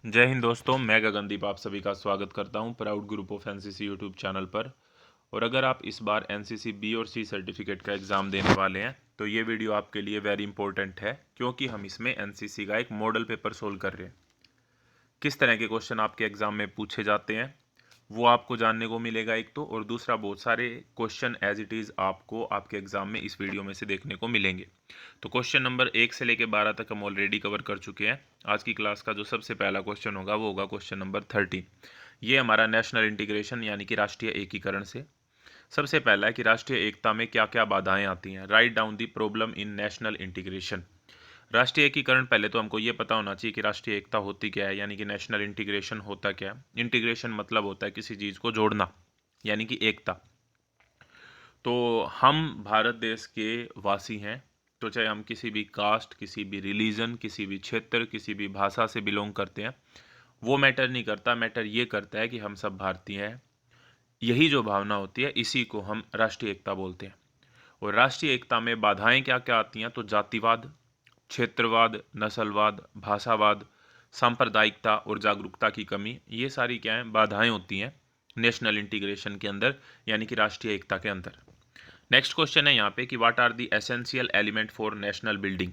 जय हिंद दोस्तों, मैं गगनदीप आप सभी का स्वागत करता हूं proud group of NCC YouTube channel पर। और अगर आप इस बार एनसीसी बी और सी सर्टिफिकेट का एग्ज़ाम देने वाले हैं तो ये वीडियो आपके लिए वेरी इंपॉर्टेंट है, क्योंकि हम इसमें एनसीसी का एक मॉडल पेपर सोल्व कर रहे हैं। किस तरह के क्वेश्चन आपके एग्ज़ाम में पूछे जाते हैं वो आपको जानने को मिलेगा एक तो, और दूसरा बहुत सारे क्वेश्चन एज इट इज़ आपको आपके एग्ज़ाम में इस वीडियो में से देखने को मिलेंगे। तो क्वेश्चन नंबर 1 से लेकर 12 तक हम ऑलरेडी कवर कर चुके हैं। आज की क्लास का जो सबसे पहला क्वेश्चन होगा वो होगा क्वेश्चन नंबर 13। ये हमारा नेशनल इंटीग्रेशन यानी कि राष्ट्रीय एकीकरण से। सबसे पहला है कि राष्ट्रीय एकता में क्या क्या बाधाएं आती हैं। Write down the problem in national integration. राष्ट्रीय एकीकरण, पहले तो हमको ये पता होना चाहिए कि राष्ट्रीय एकता होती क्या है, यानी कि नेशनल इंटीग्रेशन होता क्या है। इंटीग्रेशन मतलब होता है किसी चीज़ को जोड़ना, यानी कि एकता। तो हम भारत देश के वासी हैं, तो चाहे हम किसी भी कास्ट, किसी भी रिलीजन, किसी भी क्षेत्र, किसी भी भाषा से बिलोंग करते हैं, वो मैटर नहीं करता। मैटर ये करता है कि हम सब भारतीय हैं। यही जो भावना होती है इसी को हम राष्ट्रीय एकता बोलते हैं। और राष्ट्रीय एकता में बाधाएं क्या क्या आती हैं, तो जातिवाद, क्षेत्रवाद, नस्लवाद, भाषावाद, सांप्रदायिकता और जागरूकता की कमी, ये सारी क्या है, बाधाएं होती हैं नेशनल इंटीग्रेशन के अंदर, यानी कि राष्ट्रीय एकता के अंदर। नेक्स्ट क्वेश्चन है यहाँ पे कि what are the essential element for national building,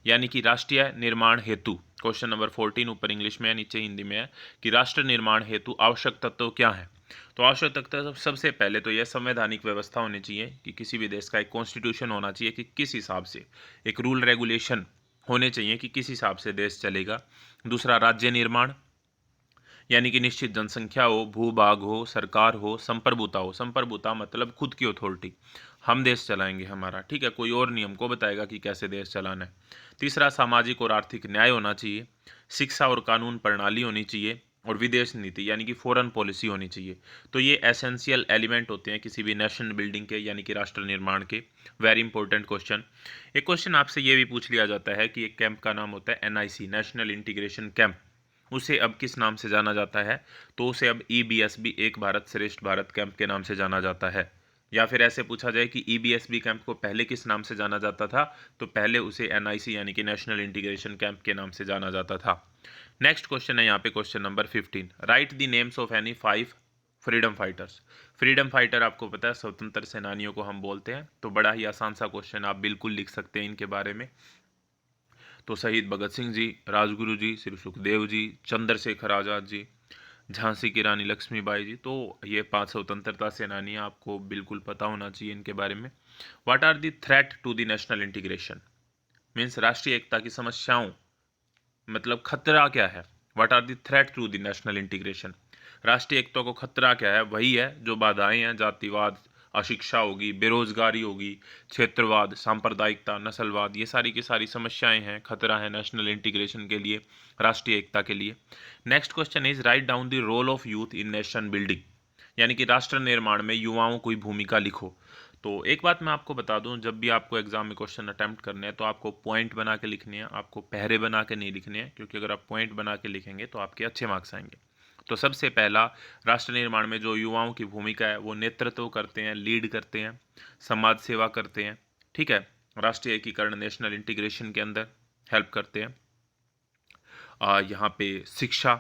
यानी कि राष्ट्रीय निर्माण हेतु। क्वेश्चन नंबर 14 ऊपर इंग्लिश में है, नीचे हिंदी में है कि राष्ट्र निर्माण हेतु आवश्यक तत्व क्या है। तो आवश्यक तत्व सबसे पहले तो यह संवैधानिक व्यवस्था होनी चाहिए कि किसी भी देश का एक कॉन्स्टिट्यूशन होना चाहिए कि किस हिसाब से, एक रूल रेगुलेशन होने चाहिए कि किस हिसाब से देश चलेगा। दूसरा, राज्य निर्माण, यानी कि निश्चित जनसंख्या हो, भूभाग हो, सरकार हो, संप्रभुता हो। संप्रभुता मतलब खुद की अथॉरिटी, हम देश चलाएंगे हमारा, ठीक है, कोई और नहीं हमको बताएगा कि कैसे देश चलाना है। तीसरा, सामाजिक और आर्थिक न्याय होना चाहिए। शिक्षा और कानून प्रणाली होनी चाहिए। और विदेश नीति यानी कि फॉरेन पॉलिसी होनी चाहिए। तो ये एसेंशियल एलिमेंट होते हैं किसी भी नेशनल बिल्डिंग के, यानी कि राष्ट्र निर्माण के। Very important question. एक क्वेश्चन आपसे ये भी पूछ लिया जाता है कि एक कैंप का नाम होता है एनआईसी, नेशनल इंटीग्रेशन कैंप। उसे अब किस नाम से जाना जाता है, तो उसे अब ईबीएसबी, एक भारत श्रेष्ठ भारत कैंप के नाम से जाना जाता है। या फिर ऐसे पूछा जाए कि ईबीएसबी कैंप को पहले किस नाम से जाना जाता था, तो पहले उसे एनआईसी यानी कि नेशनल इंटीग्रेशन कैंप के नाम से जाना जाता था। नेक्स्ट क्वेश्चन है यहाँ पे question number 15। Right the names of any 5 freedom fighters. Freedom fighter आपको पता है स्वतंत्र सेनानियों को हम बोलते हैं। तो बड़ा ही आसान सा क्वेश्चन, आप बिल्कुल लिख सकते हैं इनके बारे में। तो शहीद भगत सिंह जी, राजगुरु जी, श्री सुखदेव जी, चंद्रशेखर आज़ाद जी, झांसी की रानी लक्ष्मीबाई जी। तो ये 5 स्वतंत्रता सेनानी, आपको बिल्कुल पता होना चाहिए इनके बारे में। What are the threat to the national integration, means राष्ट्रीय एकता की समस्याओं, मतलब खतरा क्या है। What are the threat to the national integration, राष्ट्रीय एकता को खतरा क्या है, वही है जो बाधाएं हैं, जातिवाद, अशिक्षा होगी, बेरोजगारी होगी, क्षेत्रवाद, सांप्रदायिकता, नस्लवाद, ये सारी की सारी समस्याएं हैं, खतरा है नेशनल इंटीग्रेशन के लिए, राष्ट्रीय एकता के लिए। Next question is write down the role of youth in nation building, यानी कि राष्ट्र निर्माण में युवाओं की भूमिका लिखो। तो एक बात मैं आपको बता दूं, जब भी आपको एग्जाम में क्वेश्चन अटेम्प्ट करने हैं तो आपको पॉइंट बना के लिखने हैं, आपको पहरे बना के नहीं लिखने हैं, क्योंकि अगर आप पॉइंट बना के लिखेंगे तो आपके अच्छे मार्क्स आएंगे। तो सबसे पहला, राष्ट्र निर्माण में जो युवाओं की भूमिका है वो नेतृत्व करते हैं, लीड करते हैं, समाज सेवा करते हैं, ठीक है, राष्ट्रीय एकीकरण नेशनल इंटीग्रेशन के अंदर हेल्प करते हैं। यहाँ पे शिक्षा,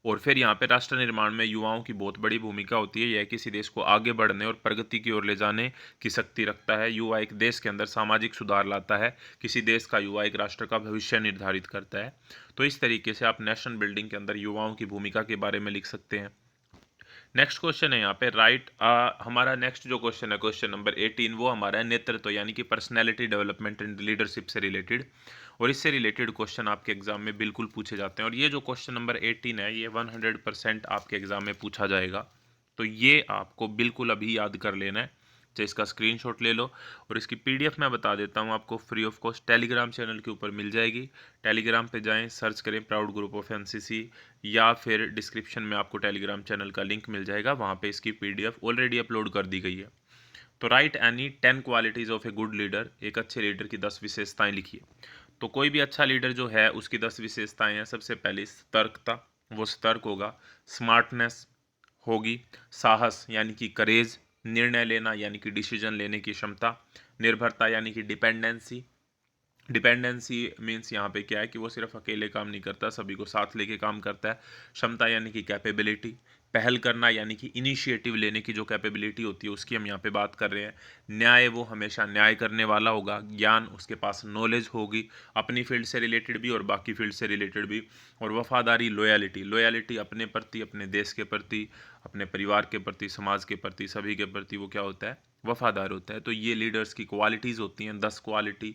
और फिर यहाँ पे राष्ट्र निर्माण में युवाओं की बहुत बड़ी भूमिका होती है। यह किसी देश को आगे बढ़ने और प्रगति की ओर ले जाने की शक्ति रखता है। युवा एक देश के अंदर सामाजिक सुधार लाता है। किसी देश का युवा एक राष्ट्र का भविष्य निर्धारित करता है। तो इस तरीके से आप नेशनल बिल्डिंग के अंदर युवाओं की भूमिका के बारे में लिख सकते हैं। नेक्स्ट क्वेश्चन है यहाँ पे राइट, हमारा नेक्स्ट जो क्वेश्चन है क्वेश्चन नंबर 18, वो हमारा है नेतृत्व यानी कि पर्सनैलिटी डेवलपमेंट एंड लीडरशिप से रिलेटेड। और इससे रिलेटेड क्वेश्चन आपके एग्जाम में बिल्कुल पूछे जाते हैं। और ये जो क्वेश्चन नंबर 18 है ये 100% आपके एग्जाम में पूछा जाएगा। तो ये आपको बिल्कुल अभी याद कर लेना है, चाहे इसका स्क्रीनशॉट ले लो। और इसकी पीडीएफ मैं बता देता हूँ आपको, free of cost Telegram channel के ऊपर मिल जाएगी। टेलीग्राम पे जाएं, सर्च करें प्राउड ग्रुप ऑफ एनसीसी, या फिर डिस्क्रिप्शन में आपको टेलीग्राम चैनल का लिंक मिल जाएगा, वहाँ पे इसकी पीडीएफ ऑलरेडी अपलोड कर दी गई है। तो right any 10 qualities of a good leader, एक अच्छे लीडर की 10 विशेषताएं लिखिए। तो कोई भी अच्छा लीडर जो है उसकी 10 विशेषताएं हैं। सबसे पहली सतर्कता, वो सतर्क होगा। स्मार्टनेस होगी। साहस यानी कि करेज, निर्णय लेना यानी कि डिसीजन लेने की क्षमता। निर्भरता यानी कि डिपेंडेंसी। डिपेंडेंसी मीन्स यहाँ पे क्या है कि वो सिर्फ अकेले काम नहीं करता, सभी को साथ लेके काम करता है। क्षमता यानी कि कैपेबिलिटी, पहल करना यानी कि इनिशिएटिव लेने की जो कैपेबिलिटी होती है उसकी हम यहाँ पे बात कर रहे हैं। न्याय, वो हमेशा न्याय करने वाला होगा। ज्ञान, उसके पास नॉलेज होगी अपनी फील्ड से रिलेटेड भी और बाकी फील्ड से रिलेटेड भी। और वफादारी, लॉयलिटी, लॉयलिटी अपने प्रति, अपने देश के प्रति, अपने परिवार के प्रति, समाज के प्रति, सभी के प्रति वो क्या होता है, वफादार होता है। तो ये लीडर्स की क्वालिटीज़ होती हैं, 10 quality.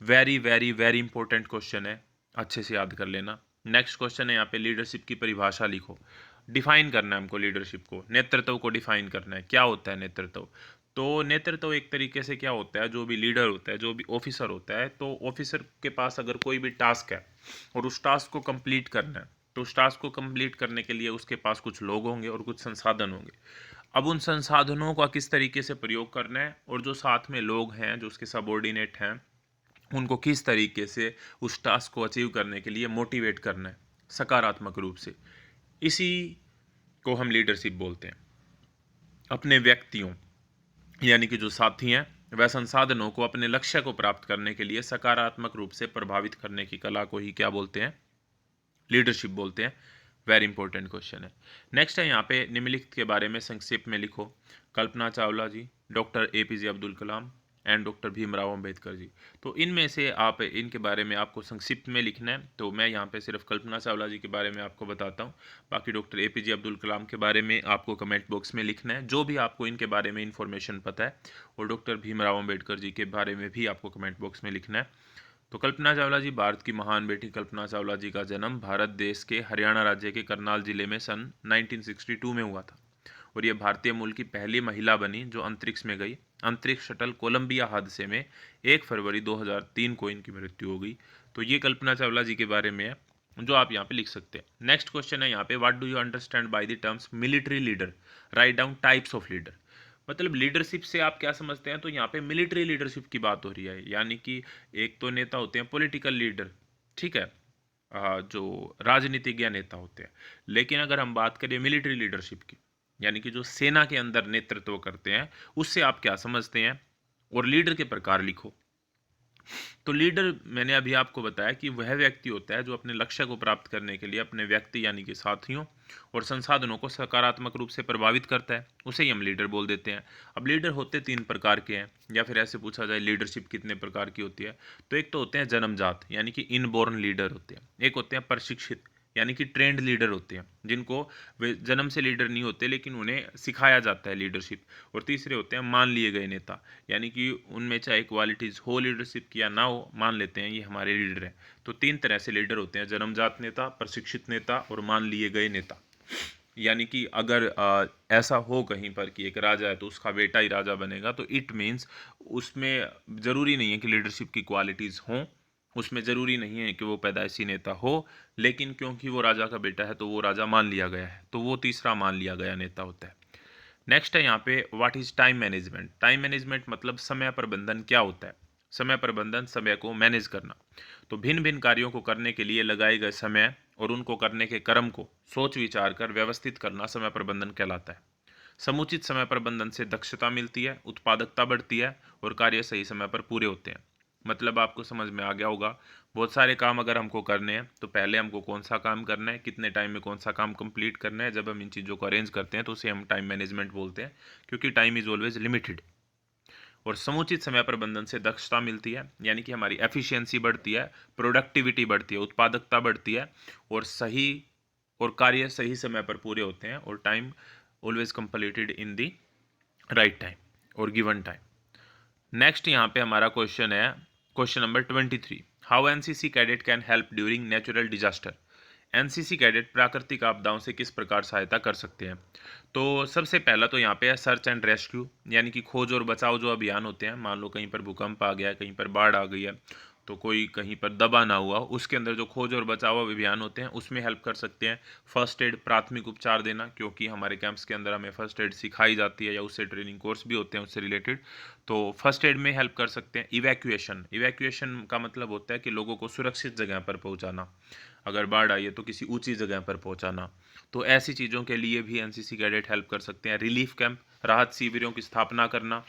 Very very very important question है, अच्छे से याद कर लेना। नेक्स्ट क्वेश्चन है यहाँ पे, लीडरशिप की परिभाषा लिखो। डिफाइन करना है हमको लीडरशिप को, नेतृत्व को डिफाइन करना है। क्या होता है नेतृत्व? तो नेतृत्व एक तरीके से क्या होता है, जो भी लीडर होता है, जो भी ऑफिसर होता है, तो ऑफिसर के पास अगर कोई भी टास्क है और उस टास्क को कंप्लीट करना है, तो उस टास्क को कंप्लीट करने के लिए उसके पास कुछ लोग होंगे और कुछ संसाधन होंगे। अब उन संसाधनों का किस तरीके से प्रयोग करना है, और जो साथ में लोग हैं, जो उसके सबॉर्डिनेट हैं, उनको किस तरीके से उस टास्क को अचीव करने के लिए मोटिवेट करना है सकारात्मक रूप से, इसी को हम लीडरशिप बोलते हैं। अपने व्यक्तियों यानी कि जो साथी हैं वह संसाधनों को अपने लक्ष्य को प्राप्त करने के लिए सकारात्मक रूप से प्रभावित करने की कला को ही क्या बोलते हैं, लीडरशिप बोलते हैं। वेरी इंपॉर्टेंट क्वेश्चन है। नेक्स्ट है यहाँ पे, निम्नलिखित के बारे में संक्षेप में लिखो। Kalpana Chawla ji, doctor APJ Abdul Kalam and doctor Bhimrao Ambedkar ji. तो इनमें से आप इनके बारे में आपको संक्षिप्त में लिखना है। तो मैं यहाँ पे सिर्फ कल्पना चावला जी के बारे में आपको बताता हूँ, बाकी डॉक्टर एपीजे अब्दुल कलाम के बारे में आपको कमेंट बॉक्स में लिखना है जो भी आपको इनके बारे में इन्फॉर्मेशन पता है, और डॉक्टर भीमराव अंबेडकर जी के बारे में भी आपको कमेंट बॉक्स में लिखना है। तो कल्पना चावला जी, भारत की महान बेटी कल्पना चावला जी का जन्म भारत देश के हरियाणा राज्य के करनाल जिले में सन 1962 में हुआ था, और ये भारतीय मूल की पहली महिला बनी जो अंतरिक्ष में गई। अंतरिक्ष शटल कोलंबिया हादसे में 1 फरवरी 2003 को इनकी मृत्यु हो गई। तो ये कल्पना चावला जी के बारे में है, जो आप यहाँ पे लिख सकते हैं। नेक्स्ट क्वेश्चन है यहाँ पे, what do you understand by the terms military leader, write down types of leader. मतलब लीडरशिप से आप क्या समझते हैं? तो यहाँ पे मिलिट्री लीडरशिप की बात हो रही है, यानी कि एक तो नेता होते हैं पॉलिटिकल लीडर, ठीक है, जो राजनीतिज्ञ नेता होते हैं। लेकिन अगर हम बात करें मिलिट्री लीडरशिप की, यानी कि जो सेना के अंदर नेतृत्व करते हैं, उससे आप क्या समझते हैं? और लीडर के प्रकार लिखो। तो लीडर, मैंने अभी आपको बताया कि वह व्यक्ति होता है जो अपने लक्ष्य को प्राप्त करने के लिए अपने व्यक्ति यानी कि साथियों और संसाधनों को सकारात्मक रूप से प्रभावित करता है, उसे ही हम लीडर बोल देते हैं। अब लीडर होते 3 प्रकार के हैं, या फिर ऐसे पूछा जाए लीडरशिप कितने प्रकार की होती है, तो एक तो होते हैं जन्मजात यानी कि इनबॉर्न लीडर होते हैं। एक होते हैं प्रशिक्षित यानी कि ट्रेंड लीडर होते हैं, जिनको वे जन्म से लीडर नहीं होते लेकिन उन्हें सिखाया जाता है लीडरशिप। और तीसरे होते हैं मान लिए गए नेता, यानी कि उनमें चाहे क्वालिटीज़ हो लीडरशिप की या ना हो, मान लेते हैं ये हमारे लीडर हैं। तो 3 तरह से लीडर होते हैं, जन्मजात नेता, प्रशिक्षित नेता और मान लिए गए नेता। यानी कि अगर ऐसा हो कहीं पर कि एक राजा है तो उसका बेटा ही राजा बनेगा, तो इट मीन्स उसमें ज़रूरी नहीं है कि लीडरशिप की क्वालिटीज़ हों, उसमें ज़रूरी नहीं है कि वो पैदाइशी नेता हो, लेकिन क्योंकि वो राजा का बेटा है तो वो राजा मान लिया गया है, तो वो तीसरा मान लिया गया नेता होता है। नेक्स्ट है यहाँ पे, what is time management. Time management मतलब समय प्रबंधन क्या होता है? समय प्रबंधन, समय को मैनेज करना। तो भिन्न भिन्न कार्यों को करने के लिए लगाए गए समय और उनको करने के क्रम को सोच विचार कर व्यवस्थित करना समय प्रबंधन कहलाता है। समुचित समय प्रबंधन से दक्षता मिलती है, उत्पादकता बढ़ती है और कार्य सही समय पर पूरे होते हैं। मतलब आपको समझ में आ गया होगा, बहुत सारे काम अगर हमको करने हैं तो पहले हमको कौन सा काम करना है, कितने टाइम में कौन सा काम कंप्लीट करना है, जब हम इन चीज़ों को अरेंज करते हैं तो उसे हम टाइम मैनेजमेंट बोलते हैं, क्योंकि टाइम इज़ ऑलवेज लिमिटेड। और समुचित समय प्रबंधन से दक्षता मिलती है, यानी कि हमारी एफिशिएंसी बढ़ती है, प्रोडक्टिविटी बढ़ती है, उत्पादकता बढ़ती है, और सही और कार्य सही समय पर पूरे होते हैं, और time always completed in the right time और गिवन टाइम। नेक्स्ट यहाँ पे हमारा क्वेश्चन है, question number 23, how NCC cadet can help during natural disaster. NCC cadet प्राकृतिक आपदाओं से किस प्रकार सहायता कर सकते हैं? तो सबसे पहला तो यहाँ पे है सर्च एंड रेस्क्यू, यानी कि खोज और बचाव जो अभियान होते हैं। मान लो कहीं पर भूकंप आ गया है, कहीं पर बाढ़ आ गई है, तो कोई कहीं पर दबा ना हुआ, उसके अंदर जो खोज और बचाव अभियान होते हैं उसमें हेल्प कर सकते हैं। फर्स्ट एड, प्राथमिक उपचार देना, क्योंकि हमारे कैंप्स के अंदर हमें फर्स्ट एड सिखाई जाती है या उससे ट्रेनिंग कोर्स भी होते हैं उससे रिलेटेड, तो फर्स्ट एड में हेल्प कर सकते हैं। इवैक्यूएशन, इवैक्यूएशन का मतलब होता है कि लोगों को सुरक्षित जगह पर पहुंचाना, अगर बाढ़ आई है तो किसी ऊंची जगह पर पहुंचाना, तो ऐसी चीज़ों के लिए भी एनसीसी कैडेट हेल्प कर सकते हैं। रिलीफ कैंप, राहत शिविरों की स्थापना करना,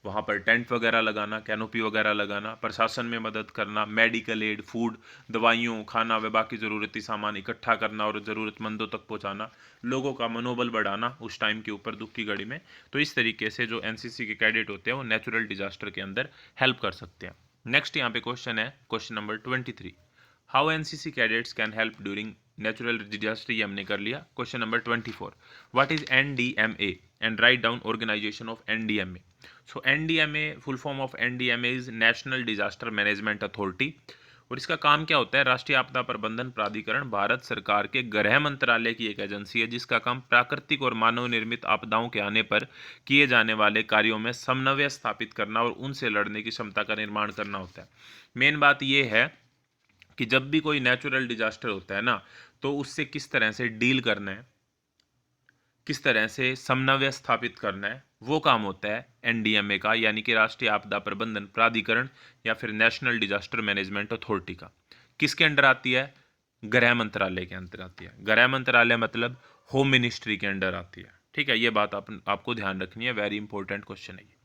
वहाँ पर टेंट वगैरह लगाना, कैनोपी वगैरह लगाना, प्रशासन में मदद करना, मेडिकल एड, फूड, दवाइयों, खाना व बाकी ज़रूरती सामान इकट्ठा करना और ज़रूरतमंदों तक पहुँचाना, लोगों का मनोबल बढ़ाना उस टाइम के ऊपर दुख की घड़ी में। तो इस तरीके से जो एनसीसी के कैडेट होते हैं वो नेचुरल डिजास्टर के अंदर हेल्प कर सकते हैं। नेक्स्ट यहाँ पे क्वेश्चन है, question number 23, how NCC cadets can help during natural disaster, ये हमने कर लिया। Question number 24, what is NDMA and write down organisation of NDMA. So NDMA, full form of NDMA is national disaster management authority, और इसका काम क्या होता है, राष्ट्रीय आपदा प्रबंधन प्राधिकरण भारत सरकार के गृह मंत्रालय की एक एजेंसी है जिसका काम प्राकृतिक और मानव निर्मित आपदाओं के आने पर किए जाने वाले कार्यों में समन्वय स्थापित करना और उनसे लड़ने की क्षमता का निर्माण करना होता है। मेन बात यह है कि जब भी कोई नेचुरल डिजास्टर होता है ना, तो उससे किस तरह से डील करना है, किस तरह से समन्वय स्थापित करना है, वो काम होता है एनडीएमए का, यानी कि राष्ट्रीय आपदा प्रबंधन प्राधिकरण या फिर नेशनल डिजास्टर मैनेजमेंट अथॉरिटी का। किसके अंडर आती है, गृह मंत्रालय के अंदर आती है। गृह मंत्रालय मतलब होम मिनिस्ट्री के अंडर आती है। ठीक है, ये बात आपको ध्यान रखनी है, वेरी इंपॉर्टेंट क्वेश्चन है ये।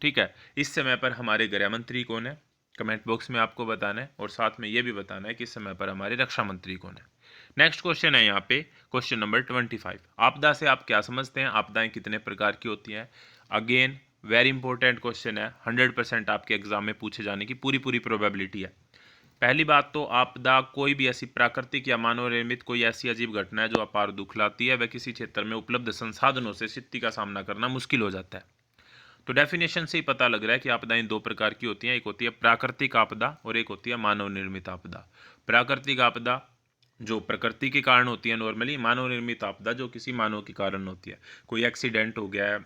ठीक है, इस समय पर हमारे गृह मंत्री कौन है, कमेंट बॉक्स में आपको बताना है, और साथ में ये भी बताना है कि इस समय पर हमारे रक्षा मंत्री कौन है। नेक्स्ट क्वेश्चन है यहाँ पे क्वेश्चन नंबर 25, आपदा से आप क्या समझते हैं, आपदाएं कितने प्रकार की होती हैं। अगेन वेरी इंपॉर्टेंट क्वेश्चन है, 100% आपके एग्जाम में पूछे जाने की पूरी प्रोबेबिलिटी है। पहली बात तो आपदा कोई भी ऐसी प्राकृतिक या मानव निर्मित कोई ऐसी अजीब घटना है जो अपार दुख लाती है, वह किसी क्षेत्र में उपलब्ध संसाधनों से स्थिति का सामना करना मुश्किल हो जाता है। तो डेफिनेशन से ही पता लग रहा है कि आपदाएं दो प्रकार की होती हैं, एक होती है प्राकृतिक आपदा और एक होती है मानव निर्मित आपदा। प्राकृतिक आपदा जो प्रकृति के कारण होती है नॉर्मली, मानव निर्मित आपदा जो किसी मानव के कारण होती है। कोई एक्सीडेंट हो गया है,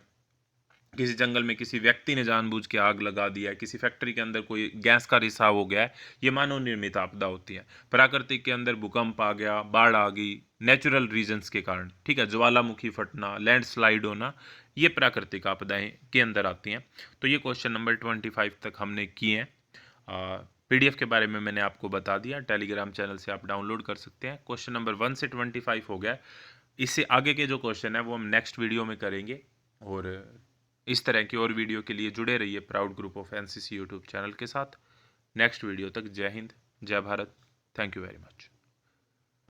किसी जंगल में किसी व्यक्ति ने जानबूझ के आग लगा दिया है, किसी फैक्ट्री के अंदर कोई गैस का रिसाव हो गया है, ये मानव निर्मित आपदा होती है। प्राकृतिक के अंदर भूकंप आ गया, बाढ़ आ गई, नेचुरल रीजंस के कारण, ठीक है, ज्वालामुखी फटना, लैंडस्लाइड होना, ये प्राकृतिक आपदाएं के अंदर आती हैं। तो ये क्वेश्चन नंबर 25 तक हमने किए हैं। पीडीएफ के बारे में मैंने आपको बता दिया, टेलीग्राम चैनल से आप डाउनलोड कर सकते हैं। क्वेश्चन नंबर 1 से 25 हो गया। इससे आगे के जो क्वेश्चन है वो हम नेक्स्ट वीडियो में करेंगे, और इस तरह की और वीडियो के लिए जुड़े रहिए proud group of NCC YouTube channel के साथ। नेक्स्ट वीडियो तक जय हिंद, जय Bharat, thank you very much.